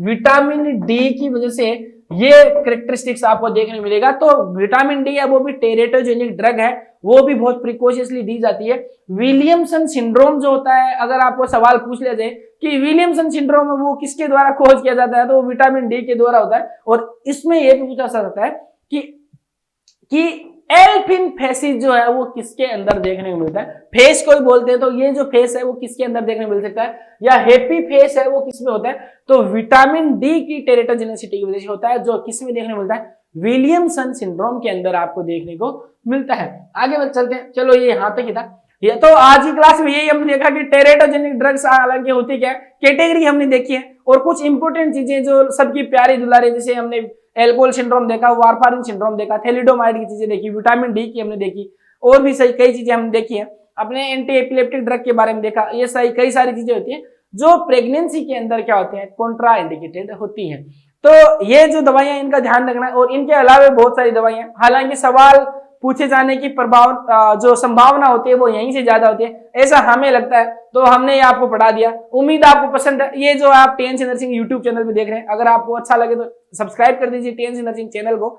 [SPEAKER 1] विटामिन डी की वजह से ये कैरेक्टरिस्टिक्स आपको देखने मिलेगा। तो विटामिन डी है वो भी टेरेटोजेनिक ड्रग है, वो भी बहुत प्रिकॉशसली दी जाती है। विलियमसन सिंड्रोम जो होता है, अगर आपको सवाल पूछ लिया जाए कि विलियमसन सिंड्रोम है वो किसके द्वारा खोज किया जाता है, तो वो विटामिन डी के द्वारा होता है। और इसमें यह भी पूछा जाता है कि एल्फिनफेसिस जो है वो किसके अंदर देखने को मिलता है। फेस कोई बोलते हैं तो ये जो फेस है वो किसके अंदर देखने को मिल सकता है, या हैप्पी फेस है वो किसमें होता है, तो विटामिन डी की टेरेटोजेनिसिटी की वजह से होता है, जो किसमें देखने को मिलता है, विलियमसन सिंड्रोम के अंदर आपको देखने को मिलता है। आगे बढ़ चलते हैं, चलो ये यहां तक ही था। ये तो आज की क्लास में यही हमने देखा कि टेरेटोजेनिक ड्रग्स हालांकि होती क्या है, कैटेगरी हमने देखी है, और कुछ इंपोर्टेंट चीजें जो सबकी प्यारी दुलारी, जैसे हमने एल्कोहल सिंड्रोम देखा, वारफारिन सिंड्रोम देखा, थैलिडोमाइड की चीजें देखी, विटामिन डी की हमने देखी, और भी सही कई चीजें हमने देखी है। अपने एंटी एपिलेप्टिक ड्रग के बारे में देखा। ये सही कई सारी चीजें होती हैं जो प्रेगनेंसी के अंदर क्या होती है, कॉन्ट्रा इंडिकेटेड होती है। तो ये जो दवाइयां इनका ध्यान रखना है, और इनके अलावा बहुत सारी दवाइयां, हालांकि सवाल पूछे जाने की जो संभावना होती है वो यहीं से ज्यादा होती है, ऐसा हमें लगता है, तो हमने ये आपको पढ़ा दिया। उम्मीद आपको पसंद है। ये जो आप टीएनसी नर्सिंग यूट्यूब चैनल पे देख रहे हैं, अगर आपको अच्छा लगे तो सब्सक्राइब कर दीजिए टीएनसी नर्सिंग चैनल को।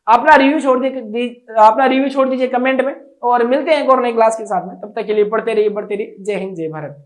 [SPEAKER 1] अपना रिव्यू छोड़ दीजिए कमेंट में, और मिलते हैं एक और नई क्लास के साथ में। तब तक के लिए पढ़ते रहिए, बढ़ते रहिए। जय हिंद, जय भारत।